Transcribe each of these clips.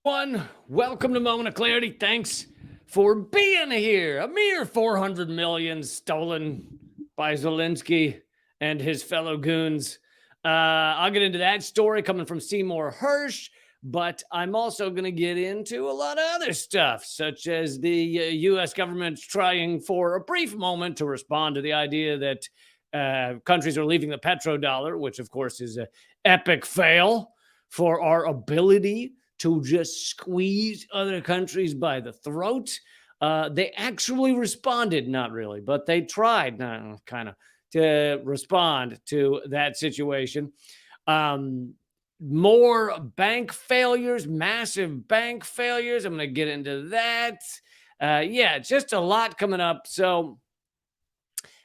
One, welcome to Moment of Clarity. Thanks for being here. A mere 400 million stolen by Zelensky and his fellow goons. I'll get into that story coming from Seymour Hersh, but I'm also going to get into a lot of other stuff, such as the U.S. government trying for a brief moment to respond to the idea that countries are leaving the petrodollar, which of course is an epic fail for our ability to just squeeze other countries by the throat. They actually responded, not really, but they tried kind of to respond to that situation. More bank failures, massive bank failures. I'm going to get into that. Yeah, just a lot coming up. So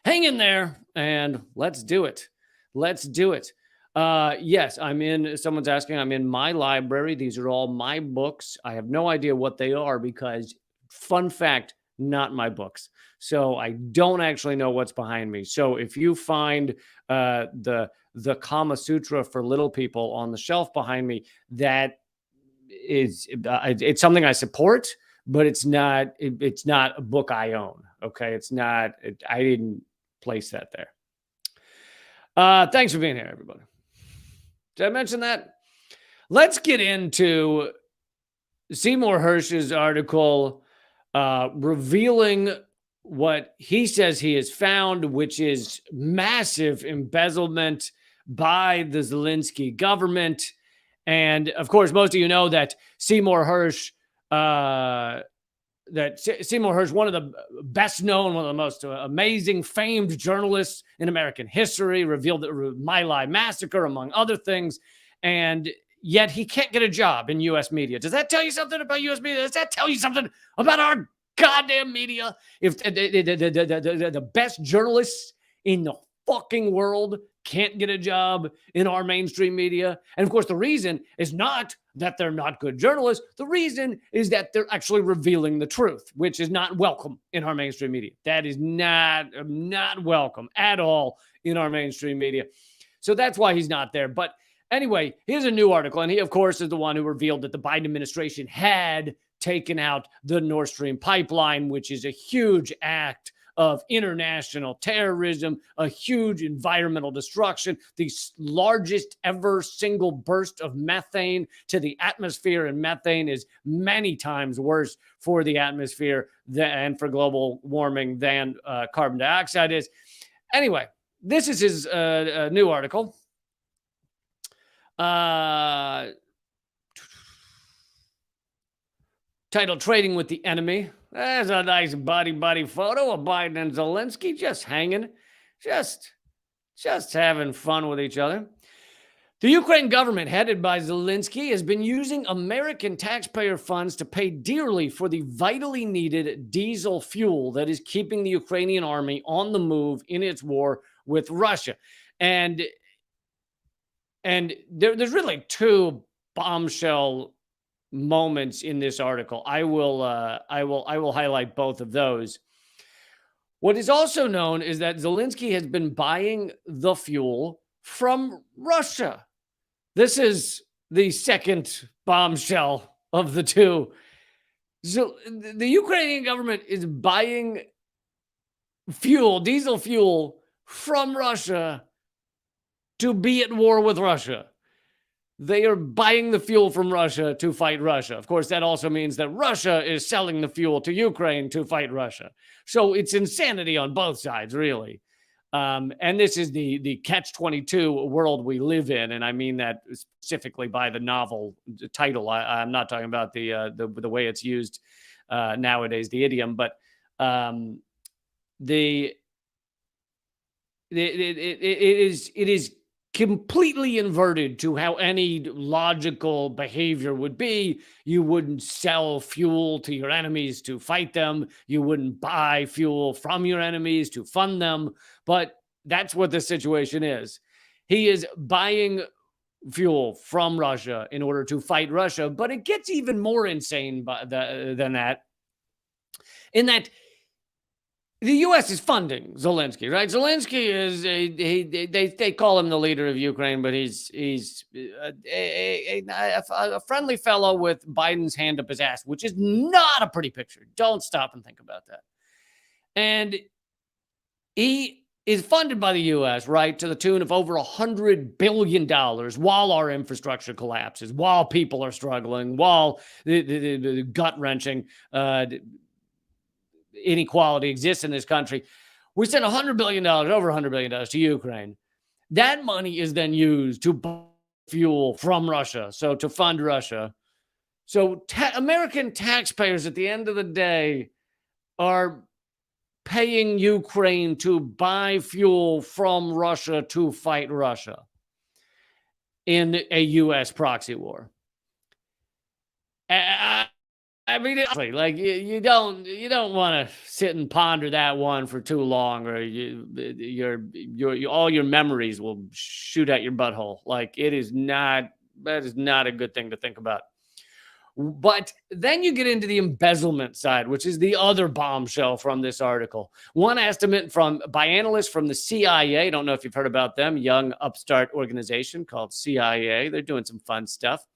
hang in there and let's do it. Let's do it. Yes, someone's asking, I'm in my library. These are all my books. I have no idea what they are because, fun fact, not my books. So I don't actually know what's behind me. So if you find the Kama Sutra for little people on the shelf behind me, that is it's something I support, but it's not a book I own. Okay, it's not. I didn't place that there. Thanks for being here, everybody. Did I mention that? Let's get into Seymour Hersh's article revealing what he says he has found, which is massive embezzlement by the Zelensky government. And of course, most of you know that Seymour Hersh, one of the best known, one of the most amazing, famed journalists in American history, revealed the My Lai massacre, among other things. And yet he can't get a job in U.S. media. Does that tell you something about U.S. media? Does that tell you something about our goddamn media? If the best journalists in the fucking world can't get a job in our mainstream media. And of course, the reason is not that they're not good journalists. The reason is that they're actually revealing the truth, which is not welcome in our mainstream media. That is not welcome at all in our mainstream media. So that's why he's not there. But anyway, here's a new article. And he, of course, is the one who revealed that the Biden administration had taken out the Nord Stream pipeline, which is a huge act of international terrorism, a huge environmental destruction, the largest ever single burst of methane to the atmosphere. And methane is many times worse for the atmosphere and for global warming than carbon dioxide is. Anyway, this is his new article. Titled Trading with the Enemy. There's a nice body photo of Biden and Zelensky just hanging, just having fun with each other. The Ukraine government, headed by Zelensky, has been using American taxpayer funds to pay dearly for the vitally needed diesel fuel that is keeping the Ukrainian army on the move in its war with Russia. And there's really two bombshell moments in this article. I will highlight both of those. What is also known is that Zelensky has been buying the fuel from Russia. This is the second bombshell of the two. So the Ukrainian government is buying fuel, diesel fuel, from Russia to be at war with Russia. They are buying the fuel from Russia to fight Russia. Of course, that also means that Russia is selling the fuel to Ukraine to fight Russia. So it's insanity on both sides, really. And this is the catch-22 world we live in, and I mean that specifically by the novel title. I'm not talking about the way it's used nowadays, the idiom, but it is completely inverted to how any logical behavior would be. You wouldn't sell fuel to your enemies to fight them. You wouldn't buy fuel from your enemies to fund them. But that's what the situation is. He is buying fuel from Russia in order to fight Russia. But it gets even more insane than that, in that the U.S. is funding Zelensky, right? Zelensky is they call him the leader of Ukraine, but he's a friendly fellow with Biden's hand up his ass, which is not a pretty picture. Don't stop and think about that. And he is funded by the U.S., right, to the tune of over $100 billion while our infrastructure collapses, while people are struggling, while the gut-wrenching inequality exists in this country. We send $100 billion, over $100 billion to Ukraine. That money is then used to buy fuel from Russia, so to fund Russia. So American taxpayers at the end of the day are paying Ukraine to buy fuel from Russia to fight Russia in a U.S. proxy war. I mean, like you don't want to sit and ponder that one for too long, or all your memories will shoot at your butthole. Like that is not a good thing to think about. But then you get into the embezzlement side, which is the other bombshell from this article. One estimate by analysts from the CIA. I don't know if you've heard about them, young upstart organization called CIA. They're doing some fun stuff.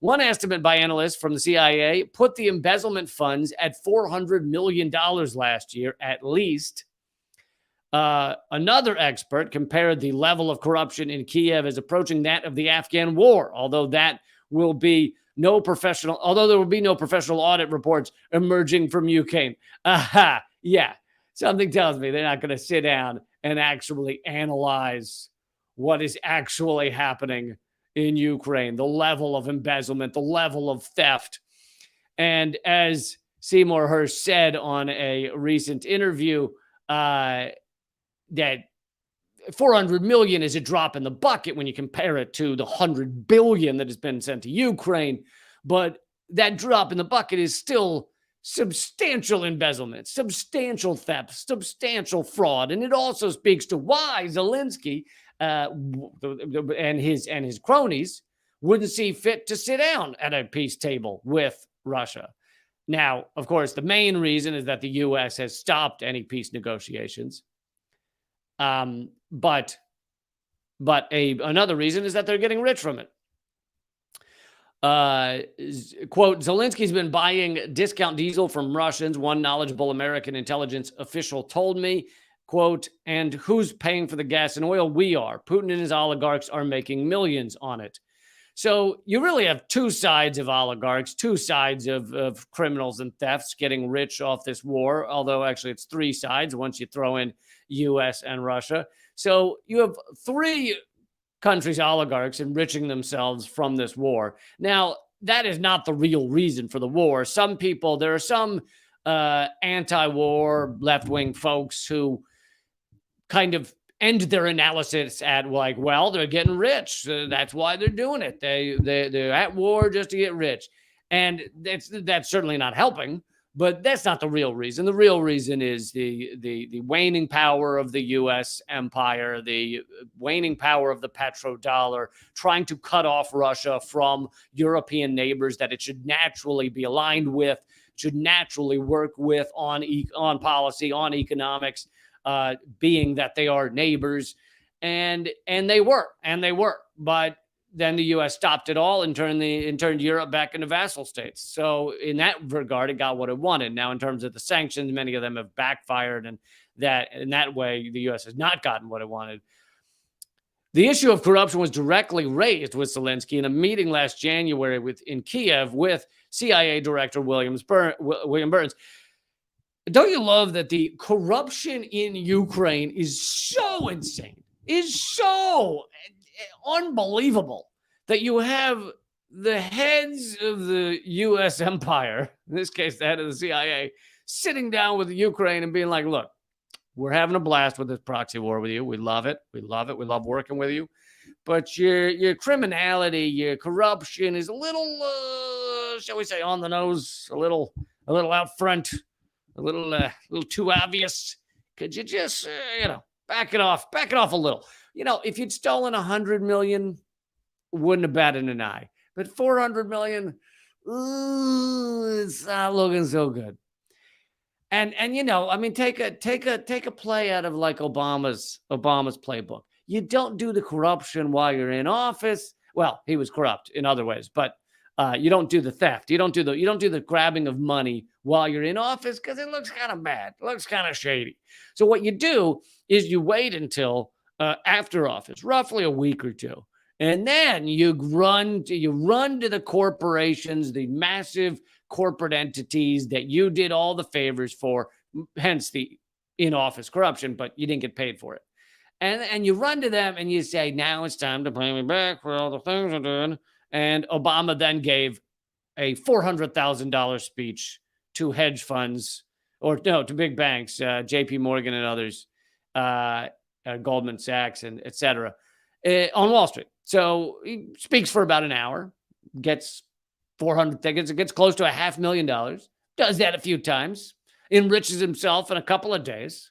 One estimate by analysts from the CIA put the embezzlement funds at $400 million last year, at least. Another expert compared the level of corruption in Kiev as approaching that of the Afghan war, although there will be no professional audit reports emerging from Ukraine. Yeah. Something tells me they're not going to sit down and actually analyze what is actually happening in Ukraine, the level of embezzlement, the level of theft. And as Seymour Hersh said on a recent interview, that 400 million is a drop in the bucket when you compare it to the 100 billion that has been sent to Ukraine. But that drop in the bucket is still substantial embezzlement, substantial theft, substantial fraud. And it also speaks to why Zelensky and his cronies wouldn't see fit to sit down at a peace table with Russia. Now, of course, the main reason is that the U.S. has stopped any peace negotiations. But another reason is that they're getting rich from it. Quote, Zelensky's been buying discount diesel from Russians, one knowledgeable American intelligence official told me. Quote, and who's paying for the gas and oil? We are. Putin and his oligarchs are making millions on it. So you really have two sides of oligarchs, two sides of criminals and thefts getting rich off this war, although actually it's three sides once you throw in U.S. and Russia. So you have three countries' oligarchs enriching themselves from this war. Now, that is not the real reason for the war. There are some anti-war left-wing folks who kind of end their analysis at like, well, they're getting rich. That's why they're doing it. They're at war just to get rich. And that's certainly not helping, but that's not the real reason. The real reason is the waning power of the U.S. empire, the waning power of the petrodollar, trying to cut off Russia from European neighbors that it should naturally be aligned with, should naturally work with on policy, on economics, being that they are neighbors, and they were, but then the U.S. stopped it all and turned Europe back into vassal states. So in that regard, it got what it wanted. Now, in terms of the sanctions, many of them have backfired, and that in that way, the U.S. has not gotten what it wanted. The issue of corruption was directly raised with Zelensky in a meeting last January in Kiev with CIA Director William Burns. Don't you love that the corruption in Ukraine is so insane, is so unbelievable that you have the heads of the U.S. empire, in this case, the head of the CIA, sitting down with Ukraine and being like, look, we're having a blast with this proxy war with you. We love it. We love it. We love working with you. But your criminality, your corruption is a little, shall we say, on the nose, a little out front. A little too obvious. Could you just, back it off a little? If you'd stolen 100 million, wouldn't have batted an eye. But 400 million, it's not looking so good. And you know, I mean, take a play out of like Obama's playbook. You don't do the corruption while you're in office. Well, he was corrupt in other ways, but you don't do the theft. You don't do the grabbing of money while you're in office because it looks kind of bad. It looks kind of shady. So what you do is you wait until after office, roughly a week or two, and then you run to the corporations, the massive corporate entities that you did all the favors for, hence the in-office corruption, but you didn't get paid for it. And you run to them and you say, now it's time to pay me back for all the things I did. And Obama then gave a $400,000 speech to hedge funds, or no, to big banks, JP Morgan and others, Goldman Sachs and et cetera, on Wall Street. So he speaks for about an hour, gets 400 tickets, it gets close to $500,000, does that a few times, enriches himself in a couple of days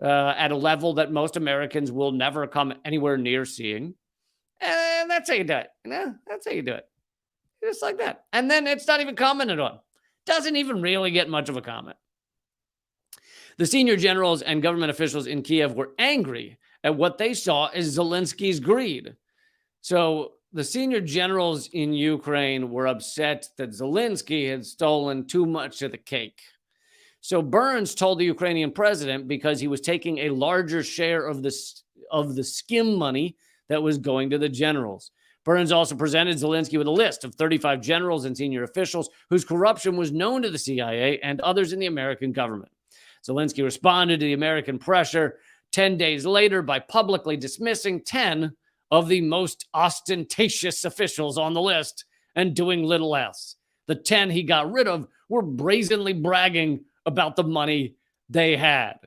at a level that most Americans will never come anywhere near seeing. And that's how you do it. That's how you do it. Just like that. And then it's not even commented on. Doesn't even really get much of a comment. The senior generals and government officials in Kiev were angry at what they saw as Zelensky's greed. So the senior generals in Ukraine were upset that Zelensky had stolen too much of the cake. So Burns told the Ukrainian president because he was taking a larger share of the skim money that was going to the generals. Burns also presented Zelensky with a list of 35 generals and senior officials whose corruption was known to the CIA and others in the American government. Zelensky responded to the American pressure 10 days later by publicly dismissing 10 of the most ostentatious officials on the list and doing little else. The 10 he got rid of were brazenly bragging about the money they had.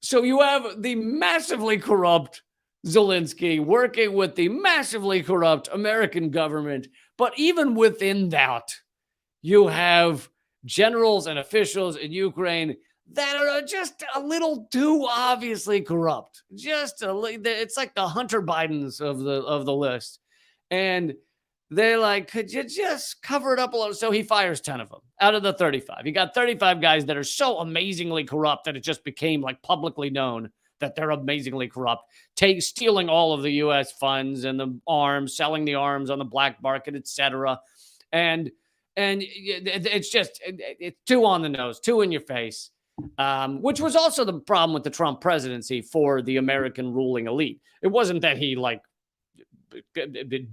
So you have the massively corrupt Zelensky working with the massively corrupt American government. But even within that, you have generals and officials in Ukraine that are just a little too obviously corrupt. It's like the Hunter Bidens of the list. And they're like, could you just cover it up a little? So he fires 10 of them out of the 35. He got 35 guys that are so amazingly corrupt that it just became like publicly known that they're amazingly corrupt, stealing all of the U.S. funds and the arms, selling the arms on the black market, etc. And it's too on the nose, too in your face, which was also the problem with the Trump presidency for the American ruling elite. It wasn't that he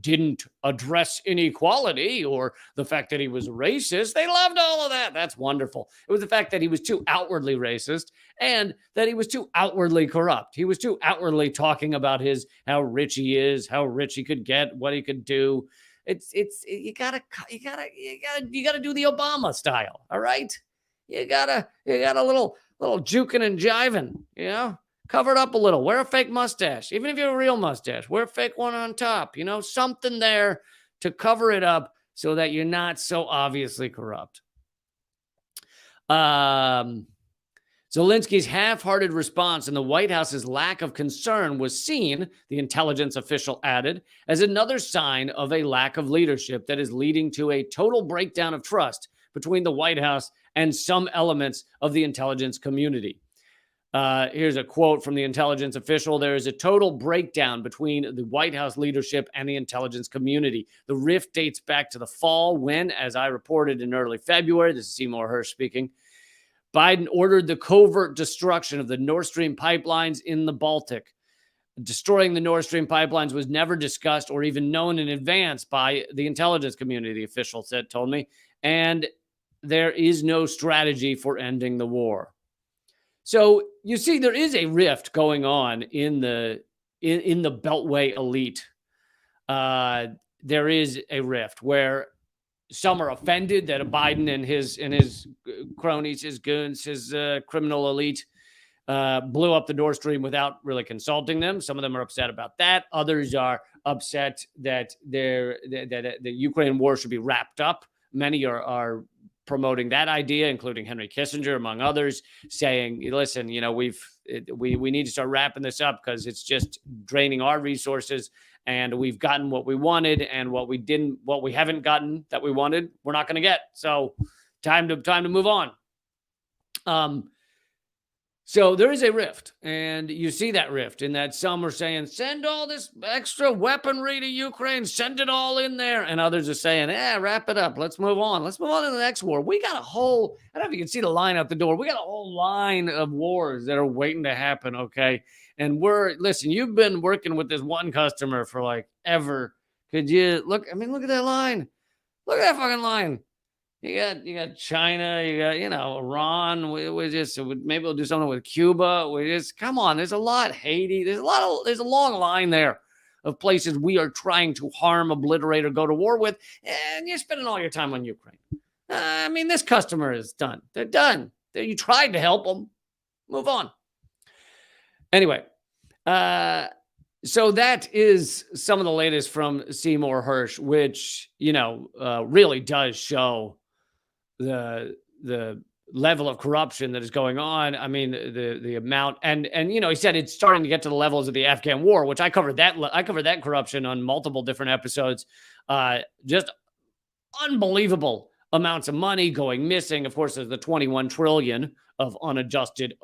didn't address inequality or the fact that he was racist. They loved all of that. That's wonderful. It was the fact that he was too outwardly racist and that he was too outwardly corrupt. He was too outwardly talking about how rich he is, how rich he could get, what he could do. You gotta do the Obama style. All right. You gotta a little juking and jiving, Cover it up a little. Wear a fake mustache. Even if you have a real mustache, wear a fake one on top. Something there to cover it up so that you're not so obviously corrupt. Zelensky's half-hearted response and the White House's lack of concern was seen, the intelligence official added, as another sign of a lack of leadership that is leading to a total breakdown of trust between the White House and some elements of the intelligence community. Here's a quote from the intelligence official. There is a total breakdown between the White House leadership and the intelligence community. The rift dates back to the fall when, as I reported in early February, this is Seymour Hersh speaking, Biden ordered the covert destruction of the Nord Stream pipelines in the Baltic. Destroying the Nord Stream pipelines was never discussed or even known in advance by the intelligence community, the official told me, and there is no strategy for ending the war. So you see, there is a rift going on in the Beltway elite. There is a rift where some are offended that Biden and his cronies, his goons, his criminal elite blew up the Nord Stream without really consulting them. Some of them are upset about that. Others are upset that the Ukraine war should be wrapped up. Many are promoting that idea, including Henry Kissinger, among others, saying, listen, we need to start wrapping this up because it's just draining our resources and we've gotten what we wanted and what we haven't gotten that we wanted, we're not going to get. So time to move on. So there is a rift, and you see that rift in that some are saying, send all this extra weaponry to Ukraine, send it all in there. And others are saying, wrap it up. Let's move on. Let's move on to the next war. We got a whole, I don't know if you can see the line out the door. We got a whole line of wars that are waiting to happen, okay? And listen, you've been working with this one customer for like ever. Could you look at that line. Look at that fucking line. You got China, you got, Iran. Maybe we'll do something with Cuba. Come on. There's a lot. Haiti. There's a long line there of places we are trying to harm, obliterate, or go to war with. And you're spending all your time on Ukraine. This customer is done. They're done. You tried to help them. Move on. Anyway, so that is some of the latest from Seymour Hersh, which, really does show the level of corruption that is going on. The amount, and he said it's starting to get to the levels of the Afghan war, which I covered that corruption on multiple different episodes. Just unbelievable amounts of money going missing. Of course, there's the 21 trillion of unadjusted,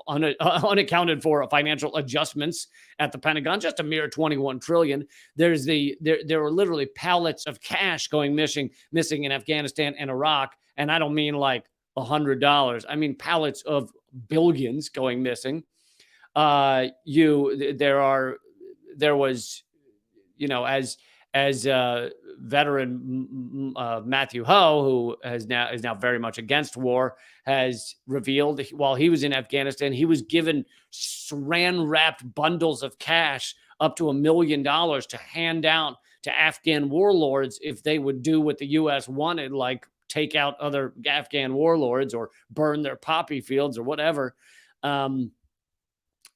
unaccounted for financial adjustments at the Pentagon, just a mere 21 trillion. There were literally pallets of cash going missing in Afghanistan and Iraq. And I don't mean like $100. I mean pallets of billions going missing. There was, as veteran Matthew Ho, who is now very much against war, has revealed while he was in Afghanistan, he was given saran-wrapped bundles of cash up to $1 million to hand out to Afghan warlords if they would do what the U.S. wanted, like take out other Afghan warlords or burn their poppy fields or whatever.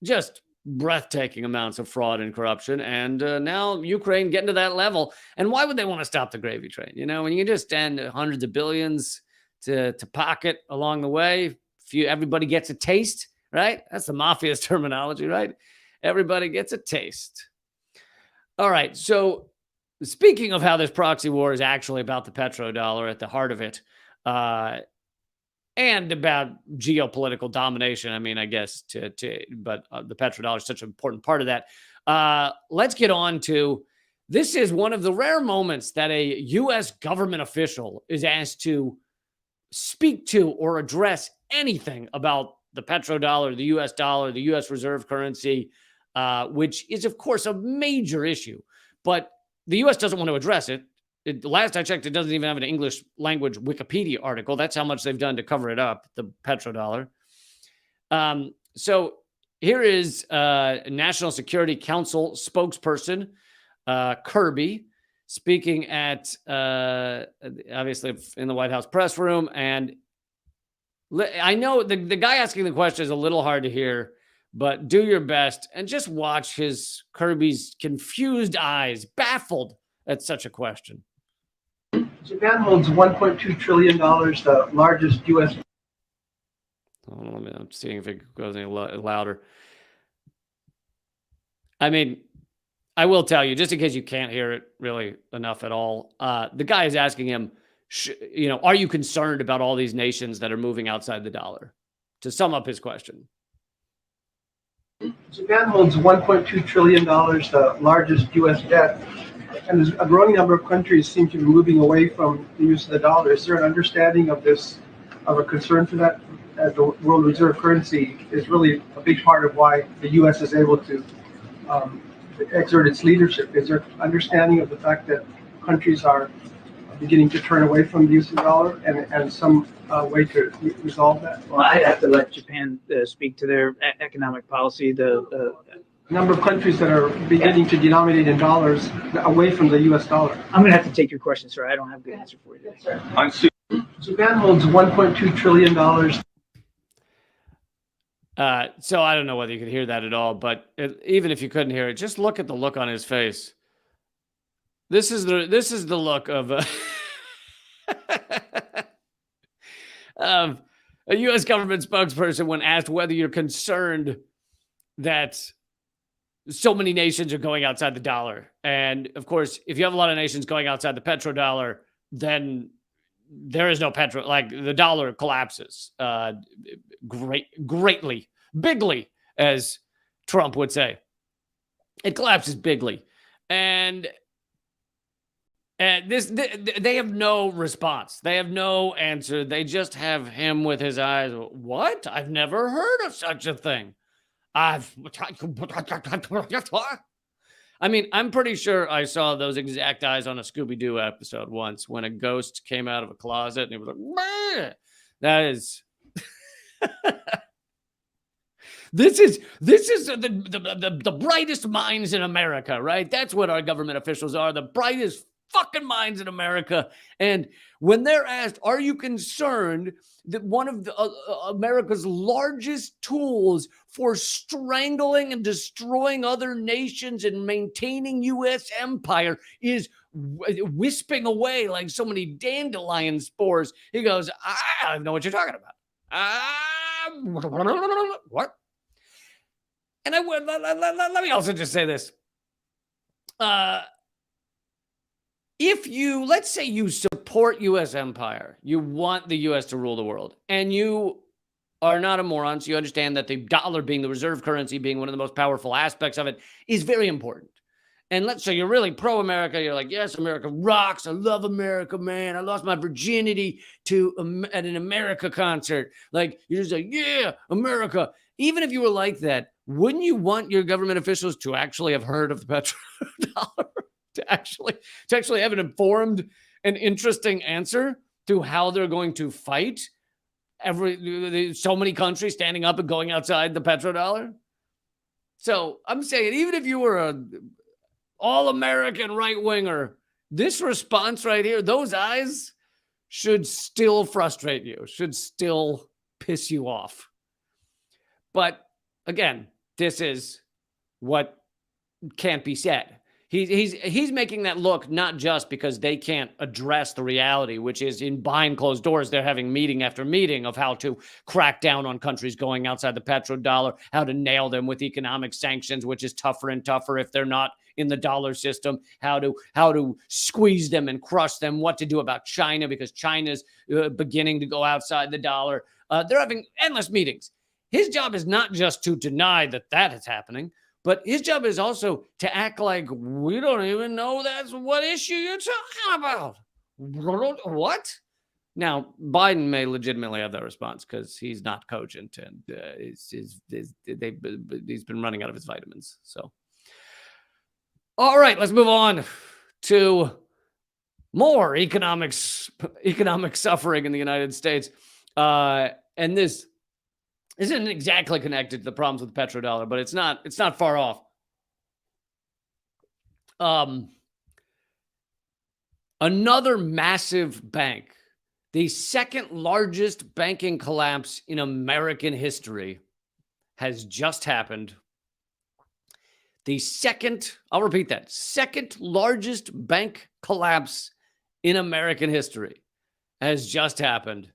Just breathtaking amounts of fraud and corruption. And now Ukraine getting to that level. And why would they want to stop the gravy train? When you just stand hundreds of billions to pocket along the way, everybody gets a taste, right? That's the mafia's terminology, right? Everybody gets a taste. All right. So speaking of how this proxy war is actually about the petrodollar at the heart of it, and about geopolitical domination. I guess but the petrodollar is such an important part of that. Let's get on to, this is one of the rare moments that a U.S. government official is asked to speak to or address anything about the petrodollar, the U.S. dollar, the U.S. reserve currency, which is, of course, a major issue. But the U.S. doesn't want to address it. Last I checked, it doesn't even have an English language Wikipedia article. That's how much they've done to cover it up, the petrodollar. So here is National Security Council spokesperson Kirby speaking at, obviously, in the White House press room. And I know the guy asking the question is a little hard to hear, but do your best and just watch Kirby's confused eyes, baffled at such a question. Japan holds $1.2 trillion, the largest U.S. I'm seeing if it goes any louder. I will tell you, just in case you can't hear it really enough at all, the guy is asking him, are you concerned about all these nations that are moving outside the dollar? To sum up his question. Japan holds $1.2 trillion, the largest U.S. debt. And there's a growing number of countries seem to be moving away from the use of the dollar. Is there an understanding of this, of a concern for that? The world reserve currency is really a big part of why the U.S. is able to exert its leadership. Is there understanding of the fact that countries are beginning to turn away from the use of the dollar and some way to resolve that? Well, I have to let Japan speak to their economic policy. The number of countries that are beginning to denominate in dollars away from the U.S. dollar. I'm going to have to take your question, sir. I don't have a good answer for you today. Japan holds $1.2 trillion. So I don't know whether you could hear that at all, but even if you couldn't hear it, just look at the look on his face. This is the look of a U.S. government spokesperson when asked whether you're concerned that so many nations are going outside the dollar. And of course, if you have a lot of nations going outside the petrodollar, then there is no petrol. Like the dollar collapses greatly, bigly, as Trump would say. It collapses bigly, and they have no response. They have no answer. They just have him with his eyes. What? I've never heard of such a thing. I mean, I'm pretty sure I saw those exact eyes on a Scooby-Doo episode once when a ghost came out of a closet and he was like, "Meh." That is this is the brightest minds in America, right? That's what our government officials are, the brightest fucking minds in America. And when they're asked, are you concerned that one of America's largest tools for strangling and destroying other nations and maintaining U.S. empire is wisping away like so many dandelion spores? He goes, I don't know what you're talking about. What? And let me also just say this. If you, let's say you support U.S. empire, you want the U.S. to rule the world, and you are not a moron, so you understand that the dollar being the reserve currency, being one of the most powerful aspects of it, is very important. And let's say you're really pro-America. You're like, yes, America rocks. I love America, man. I lost my virginity at an America concert. Like, you're just like, yeah, America. Even if you were like that, wouldn't you want your government officials to actually have heard of the petrodollar? to actually have an informed and interesting answer to how they're going to fight so many countries standing up and going outside the petrodollar? So I'm saying, even if you were a all-American right-winger, this response right here, those eyes should still frustrate you, should still piss you off. But again, this is what can't be said. He's making that look not just because they can't address the reality, which is in behind closed doors, they're having meeting after meeting of how to crack down on countries going outside the petrodollar, how to nail them with economic sanctions, which is tougher and tougher if they're not in the dollar system, how to squeeze them and crush them, what to do about China because China's beginning to go outside the dollar. They're having endless meetings. His job is not just to deny that is happening, but his job is also to act like we don't even know that's what issue you're talking about. What? Now, Biden may legitimately have that response because he's not cogent and he's been running out of his vitamins. So, all right, let's move on to more economic suffering in the United States. And this isn't exactly connected to the problems with the petrodollar, but it's not far off. Another massive bank, the second largest banking collapse in American history, has just happened. I'll repeat that, second largest bank collapse in American history has just happened.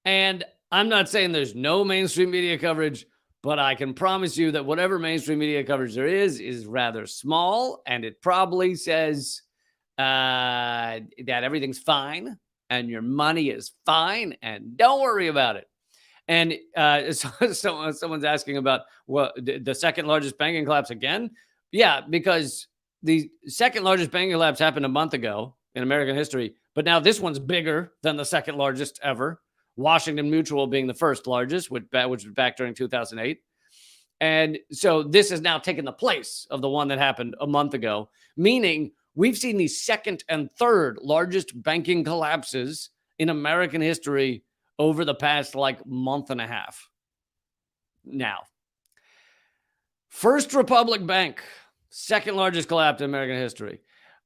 And I'm not saying there's no mainstream media coverage, but I can promise you that whatever mainstream media coverage there is rather small, and it probably says that everything's fine and your money is fine and don't worry about it. And someone's asking about the second largest banking collapse again. Yeah, because the second largest banking collapse happened a month ago in American history, but now this one's bigger than the second largest ever. Washington Mutual being the first largest, which was back during 2008. And so this has now taken the place of the one that happened a month ago, meaning we've seen the second and third largest banking collapses in American history over the past month and a half. Now, First Republic Bank, second largest collapse in American history.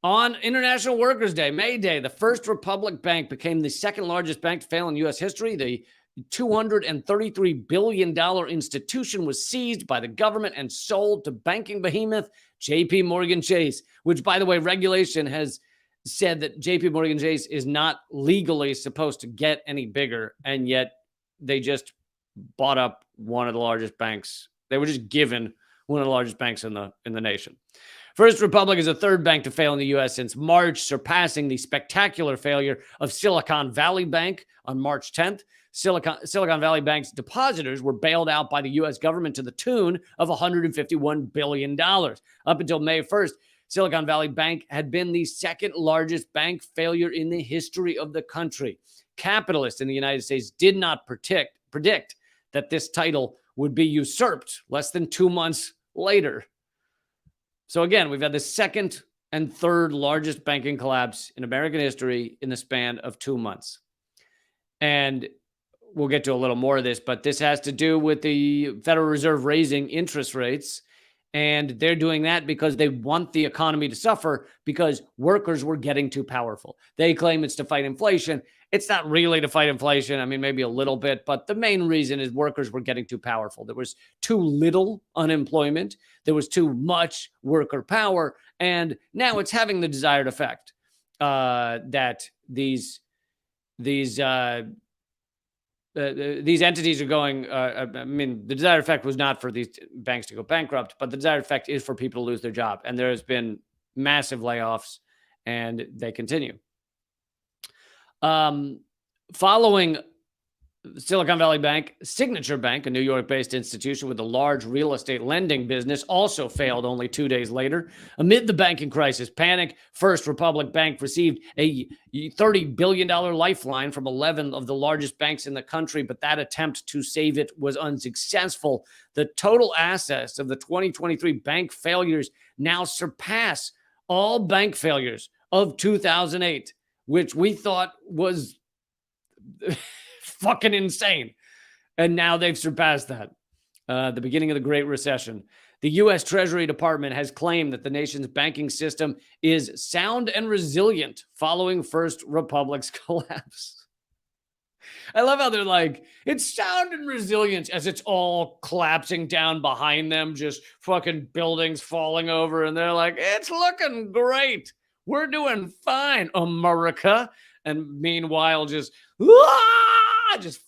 On International Workers' Day, May Day, the First Republic Bank became the second largest bank to fail in U.S. history. The $233 billion institution was seized by the government and sold to banking behemoth J.P. Morgan Chase, which, by the way, regulation has said that J.P. Morgan Chase is not legally supposed to get any bigger, and yet they just bought up one of the largest banks. They were just given one of the largest banks in the nation. First Republic is the third bank to fail in the U.S. since March, surpassing the spectacular failure of Silicon Valley Bank on March 10th. Silicon Valley Bank's depositors were bailed out by the U.S. government to the tune of $151 billion. Up until May 1st, Silicon Valley Bank had been the second largest bank failure in the history of the country. Capitalists in the United States did not predict that this title would be usurped less than 2 months later. So again, we've had the second and third largest banking collapse in American history in the span of 2 months. And we'll get to a little more of this, but this has to do with the Federal Reserve raising interest rates. And they're doing that because they want the economy to suffer because workers were getting too powerful. They claim it's to fight inflation. It's not really to fight inflation. I mean, maybe a little bit, but the main reason is workers were getting too powerful. There was too little unemployment. There was too much worker power. And now it's having the desired effect that these entities are going, I mean, the desired effect was not for these banks to go bankrupt, but the desired effect is for people to lose their job. And there has been massive layoffs, and they continue. Following Silicon Valley Bank, Signature Bank, a New York-based institution with a large real estate lending business, also failed only 2 days later. Amid the banking crisis panic, First Republic Bank received a $30 billion lifeline from 11 of the largest banks in the country, but that attempt to save it was unsuccessful. The total assets of the 2023 bank failures now surpass all bank failures of 2008, which we thought was fucking insane. And now they've surpassed that. The beginning of the Great Recession. The U.S. Treasury Department has claimed that the nation's banking system is sound and resilient following First Republic's collapse. I love how they're like, it's sound and resilient as it's all collapsing down behind them, just fucking buildings falling over. And they're like, it's looking great. We're doing fine, America. And meanwhile, just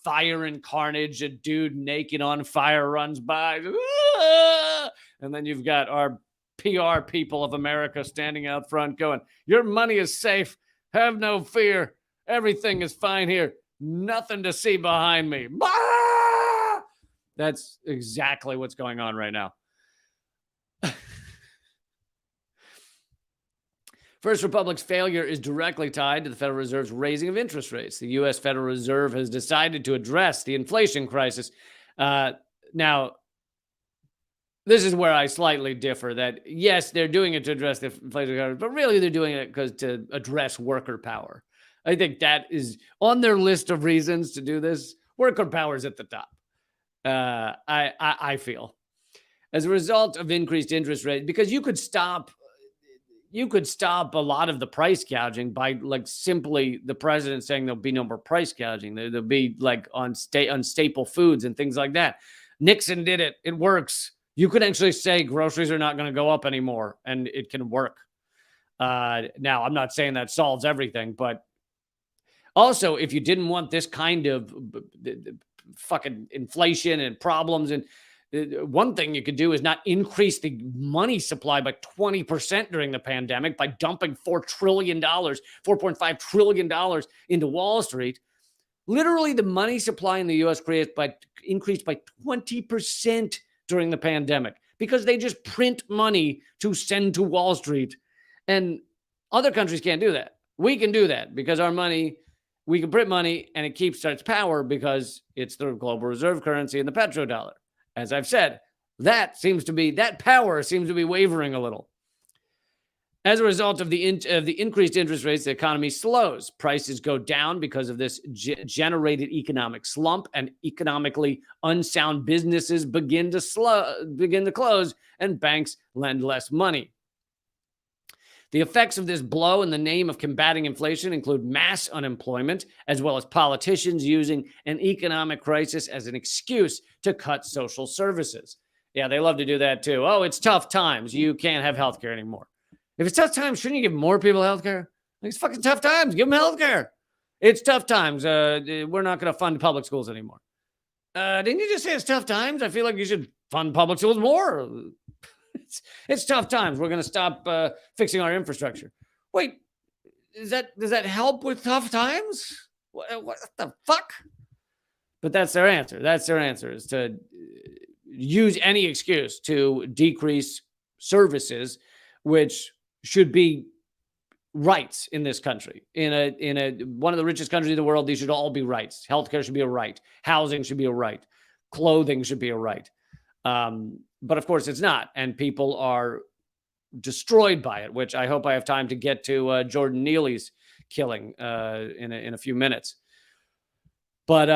fire and carnage. A dude naked on fire runs by. And then you've got our PR people of America standing out front going, your money is safe. Have no fear. Everything is fine here. Nothing to see behind me. That's exactly what's going on right now. First Republic's failure is directly tied to the Federal Reserve's raising of interest rates. The U.S. Federal Reserve has decided to address the inflation crisis. Now, this is where I slightly differ, that yes, they're doing it to address the inflation crisis, but really they're doing it to address worker power. I think that is on their list of reasons to do this. Worker power is at the top. I feel, as a result of increased interest rates, because you could stop a lot of the price gouging by like simply the president saying there'll be no more price gouging. There'll be like on staple foods and things like that. Nixon did it. It works. You could actually say groceries are not going to go up anymore, and it can work. Now, I'm not saying that solves everything, but also, if you didn't want this kind of fucking inflation and problems, and one thing you could do is not increase the money supply by 20% during the pandemic by dumping $4.5 trillion into Wall Street. Literally, the money supply in the U.S. increased by 20% during the pandemic because they just print money to send to Wall Street. And other countries can't do that. We can do that because our money, we can print money and it keeps its power because it's the global reserve currency and the petrodollar. As I've said, that power seems to be wavering a little. As a result of the increased interest rates, the economy slows. Prices go down because of this generated economic slump, and economically unsound businesses begin to close, and banks lend less money. The effects of this blow in the name of combating inflation include mass unemployment, as well as politicians using an economic crisis as an excuse to cut social services. Yeah, they love to do that too. Oh, it's tough times. You can't have healthcare anymore. If it's tough times, shouldn't you give more people healthcare? Like, it's fucking tough times. Give them healthcare. It's tough times. We're not going to fund public schools anymore. Didn't you just say it's tough times? I feel like you should fund public schools more. it's tough times. We're going to stop fixing our infrastructure. Wait, does that help with tough times? What the fuck? But that's their answer. That's their answer, is to use any excuse to decrease services, which should be rights in this country. In a one of the richest countries in the world, these should all be rights. Healthcare should be a right. Housing should be a right. Clothing should be a right. But of course it's not. And people are destroyed by it, which I hope I have time to get to Jordan Neely's killing in a few minutes. But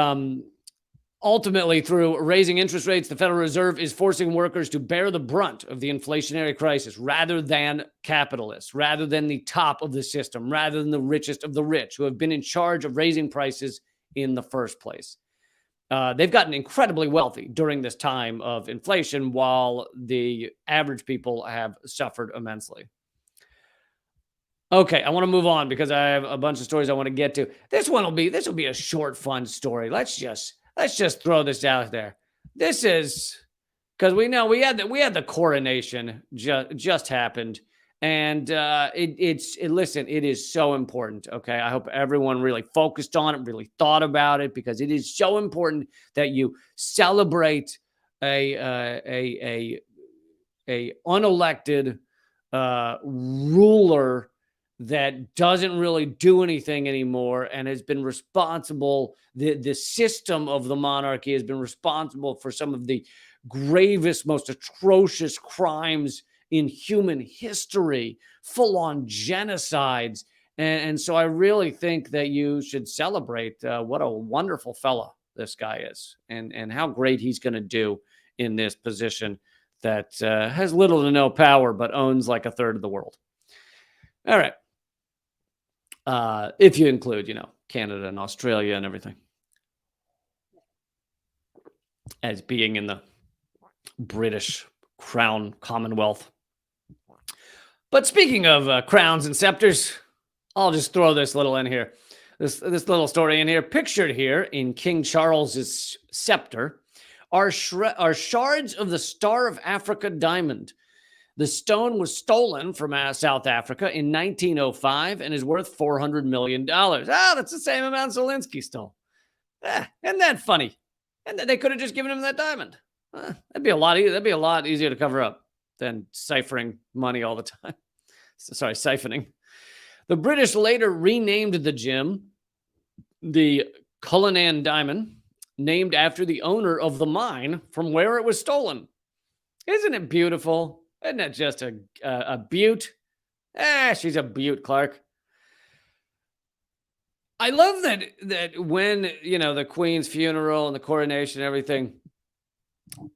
ultimately, through raising interest rates, the Federal Reserve is forcing workers to bear the brunt of the inflationary crisis rather than capitalists, rather than the top of the system, rather than the richest of the rich who have been in charge of raising prices in the first place. They've gotten incredibly wealthy during this time of inflation, while the average people have suffered immensely. Okay, I want to move on because I have a bunch of stories I want to get to. This will be a short, fun story. Let's just throw this out there. This is because we know we had the coronation just happened, and listen, it is so important. Okay, I hope everyone really focused on it, really thought about it, because it is so important that you celebrate a unelected ruler that doesn't really do anything anymore and has been responsible. The system of the monarchy has been responsible for some of the gravest, most atrocious crimes in human history, full-on genocides. And so I really think that you should celebrate what a wonderful fella this guy is, and how great he's going to do in this position that has little to no power, but owns like a third of the world. All right. If you include, Canada and Australia and everything as being in the British Crown Commonwealth. But speaking of crowns and scepters, I'll just throw this little in here. This little story in here. Pictured here in King Charles's scepter are shards of the Star of Africa diamond. The stone was stolen from South Africa in 1905 and is worth $400 million. That's the same amount Zelensky stole. Isn't that funny? And they could have just given him that diamond. That'd be a lot easier to cover up than ciphering money all the time. Sorry, siphoning. The British later renamed the gem the Cullinan Diamond, named after the owner of the mine from where it was stolen. Isn't it beautiful? Isn't that just a beaut? She's a beaut, Clark. I love that when, the Queen's funeral and the coronation and everything,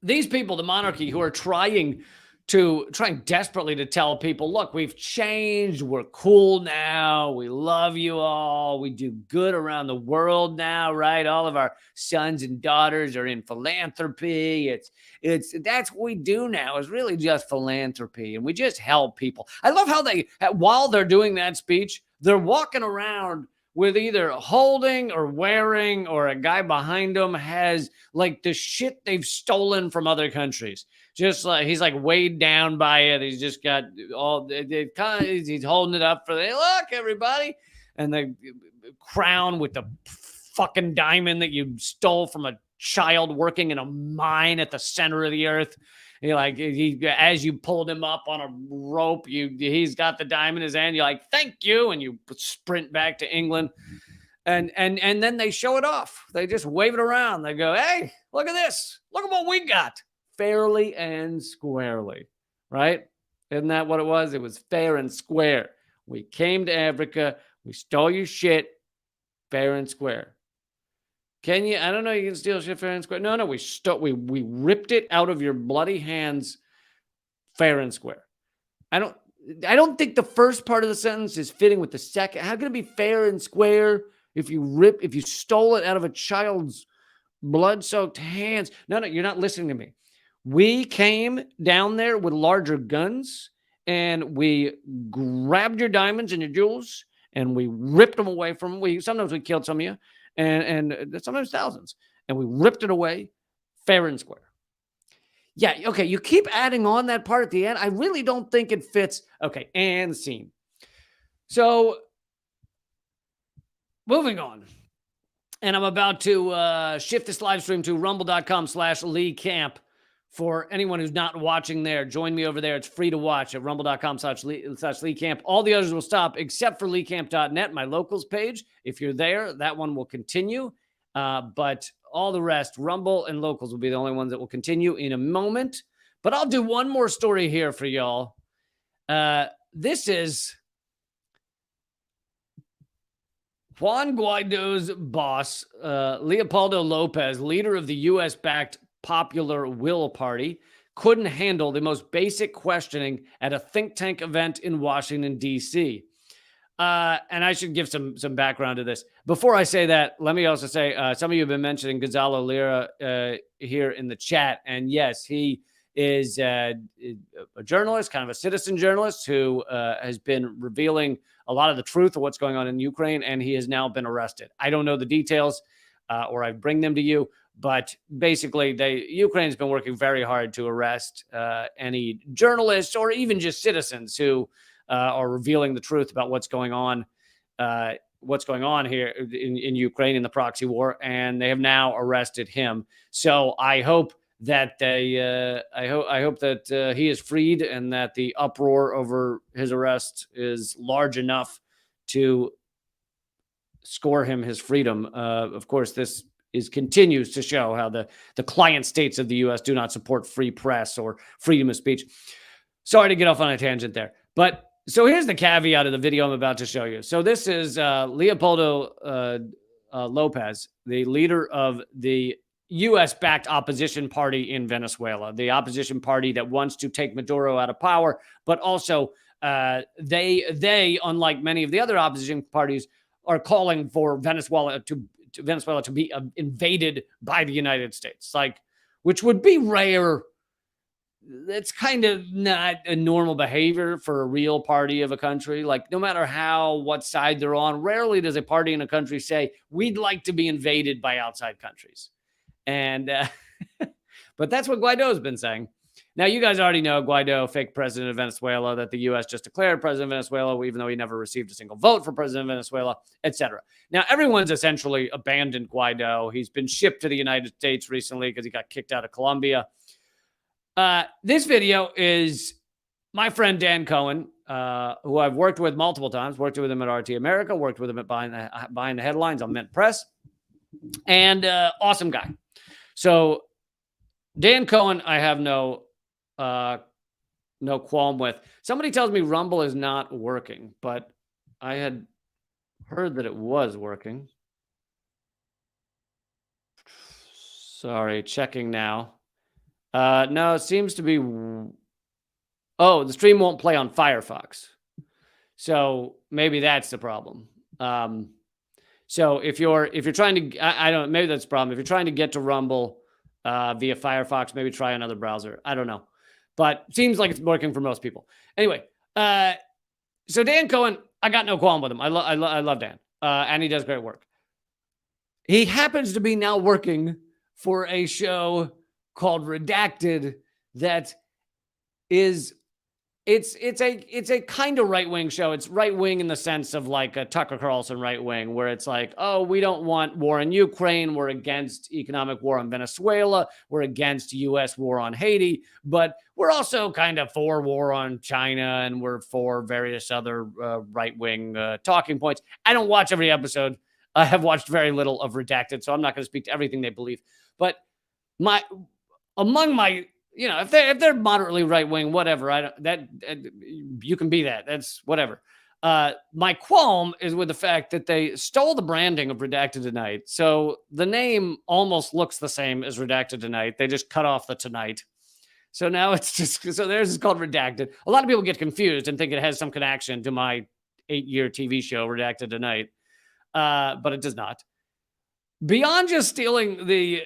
these people, the monarchy, who are trying desperately to tell people, look, we've changed. We're cool now. We love you all. We do good around the world now, right? All of our sons and daughters are in philanthropy. That's what we do now, is really just philanthropy. And we just help people. I love how while they're doing that speech, they're walking around with either holding or wearing, or a guy behind them has like the shit they've stolen from other countries. Just like he's like weighed down by it. He's just got he's holding it up for look, everybody. And the crown with the fucking diamond that you stole from a child working in a mine at the center of the earth. As you pulled him up on a rope, he's got the diamond in his hand. You're like, thank you. And you sprint back to England. And then they show it off. They just wave it around. They go, hey, look at this. Look at what we got. Fairly and squarely, right? Isn't that what it was? It was fair and square. We came to Africa. We stole your shit fair and square. Can you? I don't know. You can steal shit fair and square. No. We ripped it out of your bloody hands, fair and square. I don't think the first part of the sentence is fitting with the second. How can it be fair and square if you stole it out of a child's blood-soaked hands? No, you're not listening to me. We came down there with larger guns, and we grabbed your diamonds and your jewels, and we ripped them away from them. Sometimes we killed some of you. And sometimes thousands. And we ripped it away fair and square. Yeah, okay, you keep adding on that part at the end. I really don't think it fits. Okay, and scene. So, moving on. And I'm about to shift this live stream to rumble.com/Lee Camp. For anyone who's not watching there, join me over there. It's free to watch at rumble.com/Lee Camp. All the others will stop except for leecamp.net, my locals page. If you're there, that one will continue. But all the rest, Rumble and locals, will be the only ones that will continue in a moment. But I'll do one more story here for y'all. This is Juan Guaido's boss, Leopoldo Lopez, leader of the U.S.-backed Popular Will Party, couldn't handle the most basic questioning at a think tank event in Washington, D.C. And I should give some background to this. Before I say that, let me also say, some of you have been mentioning Gonzalo Lira here in the chat. And yes, he is a journalist, kind of a citizen journalist who has been revealing a lot of the truth of what's going on in Ukraine, and he has now been arrested. I don't know the details, or I bring them to you, but basically, Ukraine's been working very hard to arrest any journalists or even just citizens who are revealing the truth about what's going on here in Ukraine in the proxy war, and they have now arrested him. So I hope that I hope that he is freed, and that the uproar over his arrest is large enough to score him his freedom. Of course, this continues to show how the client states of the U.S. do not support free press or freedom of speech. Sorry to get off on a tangent there, but so here's the caveat of the video I'm about to show you. So this is Leopoldo Lopez, the leader of the U.S.-backed opposition party in Venezuela, the opposition party that wants to take Maduro out of power, but also they, unlike many of the other opposition parties, are calling for Venezuela to be invaded by the United States, which would be rare. That's kind of not a normal behavior for a real party of a country. Like, no matter what side they're on, rarely does a party in a country say, we'd like to be invaded by outside countries. And, but that's what Guaido's been saying. Now, you guys already know Guaido, fake president of Venezuela, that the U.S. just declared president of Venezuela, even though he never received a single vote for president of Venezuela, etc. Now, everyone's essentially abandoned Guaido. He's been shipped to the United States recently because he got kicked out of Colombia. This video is my friend Dan Cohen, who I've worked with multiple times, worked with him at RT America, worked with him at Behind the Headlines on Mint Press, and awesome guy. So Dan Cohen, I have no qualm with. Somebody tells me Rumble is not working, but I had heard that it was working. Sorry, checking now. No, it seems to be. Oh, the stream won't play on Firefox, so maybe that's the problem. So if you're trying to, I don't. Maybe that's the problem. If you're trying to get to Rumble via Firefox, maybe try another browser. I don't know, but seems like it's working for most people. Anyway, so Dan Cohen, I got no qualm with him. I love Dan, and he does great work. He happens to be now working for a show called Redacted that is it's a kind of right-wing show. It's right-wing in the sense of like a Tucker Carlson right-wing, where it's like, oh, we don't want war in Ukraine, we're against economic war on Venezuela, we're against U.S. war on Haiti, but we're also kind of for war on China, and we're for various other right-wing talking points. I don't watch every episode. I have watched very little of Redacted, so I'm not going to speak to everything they believe. But among my, if they're moderately right wing, whatever, you can be that. That's whatever. My qualm is with the fact that they stole the branding of Redacted Tonight. So the name almost looks the same as Redacted Tonight. They just cut off the tonight. So now it's just, so theirs is called Redacted. A lot of people get confused and think it has some connection to my 8-year TV show, Redacted Tonight. But it does not. Beyond just stealing the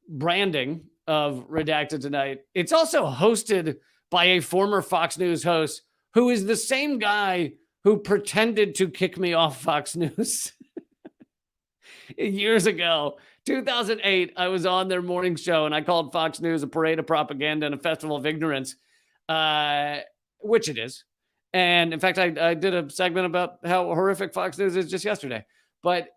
branding of Redacted Tonight, it's also hosted by a former Fox News host who is the same guy who pretended to kick me off Fox News. years ago, 2008, I was on their morning show and I called Fox News a parade of propaganda and a festival of ignorance, which it is. And in fact, I did a segment about how horrific Fox News is just yesterday. But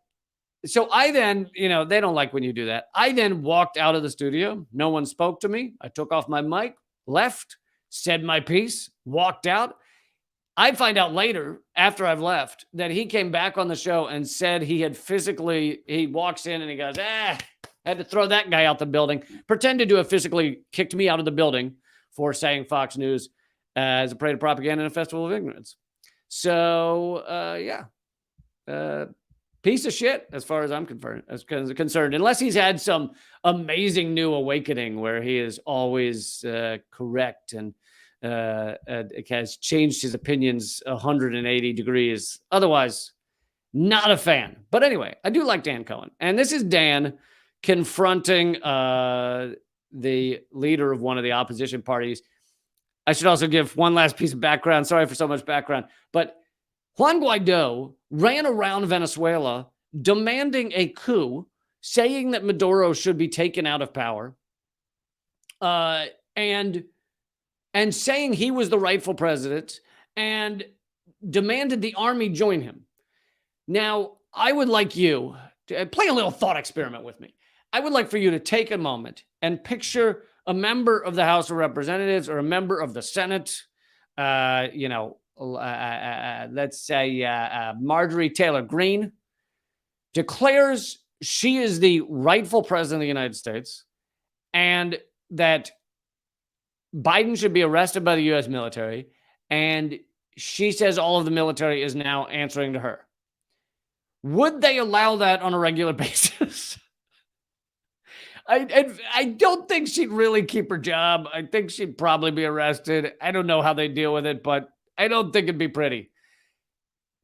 so I then, they don't like when you do that. I then walked out of the studio. No one spoke to me. I took off my mic, left, said my piece, walked out. I find out later, after I've left, that he came back on the show and said he walks in and he goes, had to throw that guy out the building, pretended to have physically kicked me out of the building for saying Fox News as a parade of propaganda and a festival of ignorance. So, piece of shit as far as I'm concerned, unless he's had some amazing new awakening where he is always correct and has changed his opinions 180 degrees. Otherwise, not a fan. But anyway, I do like Dan Cohen. And this is Dan confronting the leader of one of the opposition parties. I should also give one last piece of background. Sorry for so much background. But Juan Guaido ran around Venezuela demanding a coup, saying that Maduro should be taken out of power, and saying he was the rightful president, and demanded the army join him. Now, I would like you to play a little thought experiment with me. I would like for you to take a moment and picture a member of the House of Representatives or a member of the Senate, let's say Marjorie Taylor Greene, declares she is the rightful president of the United States and that Biden should be arrested by the U.S. military, and she says all of the military is now answering to her. Would they allow that on a regular basis? I don't think she'd really keep her job. I think she'd probably be arrested. I don't know how they deal with it, but I don't think it'd be pretty.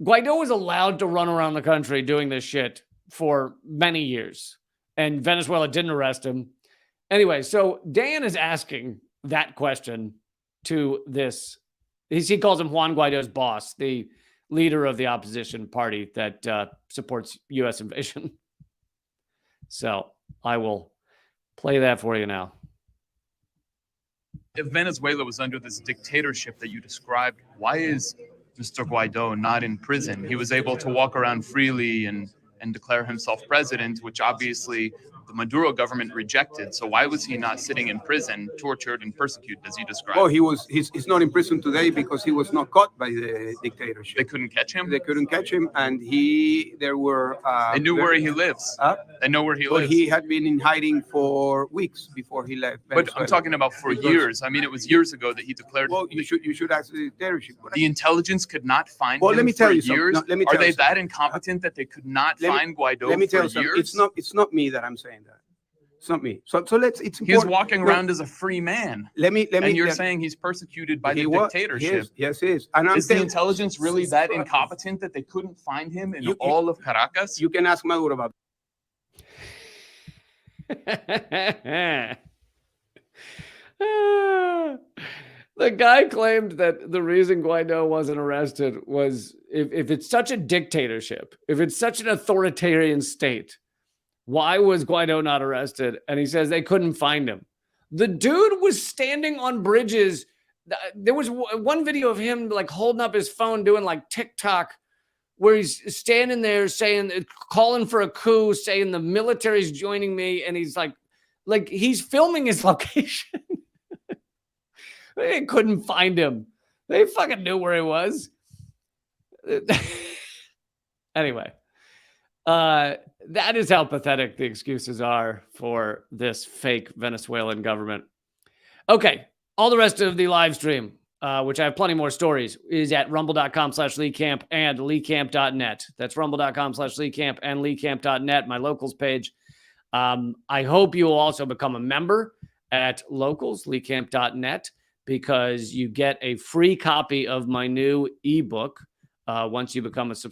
Guaido was allowed to run around the country doing this shit for many years, and Venezuela didn't arrest him. Anyway, so Dan is asking that question to this. He calls him Juan Guaido's boss, the leader of the opposition party that supports U.S. invasion. So I will play that for you now. If Venezuela was under this dictatorship that you described, why is Mr. Guaido not in prison? He was able to walk around freely and declare himself president, which obviously the Maduro government rejected. So why was he not sitting in prison, tortured and persecuted, as you described? Oh, he's not in prison today because he was not caught by the dictatorship. They couldn't catch him? They couldn't catch him, and they knew where he lives. They know where he lives. But he had been in hiding for weeks before he left Venezuela. But I'm talking about for years. I mean, it was years ago that he declared. Well, you should ask the dictatorship. The intelligence could not find well, him let me tell for you years? Something. No, Are they that incompetent that they could not find Guaido let me tell for you something. years? It's not me that I'm saying that. It's not me. So it's important. He's walking around as a free man. And you're saying he's persecuted by the dictatorship. Yes, he is. And is the intelligence really that incompetent that they couldn't find him in all of Caracas? You can ask Maduro about it. The guy claimed that the reason Guaido wasn't arrested was if it's such a dictatorship, if it's such an authoritarian state, why was Guaido not arrested? And he says they couldn't find him. The dude was standing on bridges. There was one video of him like holding up his phone doing like TikTok where he's standing there calling for a coup, saying the military's joining me. And he's like he's filming his location. They couldn't find him. They fucking knew where he was. Anyway. That is how pathetic the excuses are for this fake Venezuelan government. Okay. All the rest of the live stream, which I have plenty more stories, is at rumble.com/LeeCamp and LeeCamp.net. That's rumble.com/LeeCamp and LeeCamp.net, my locals page. I hope you will also become a member at locals, LeeCamp.net, because you get a free copy of my new ebook once you become a subscriber.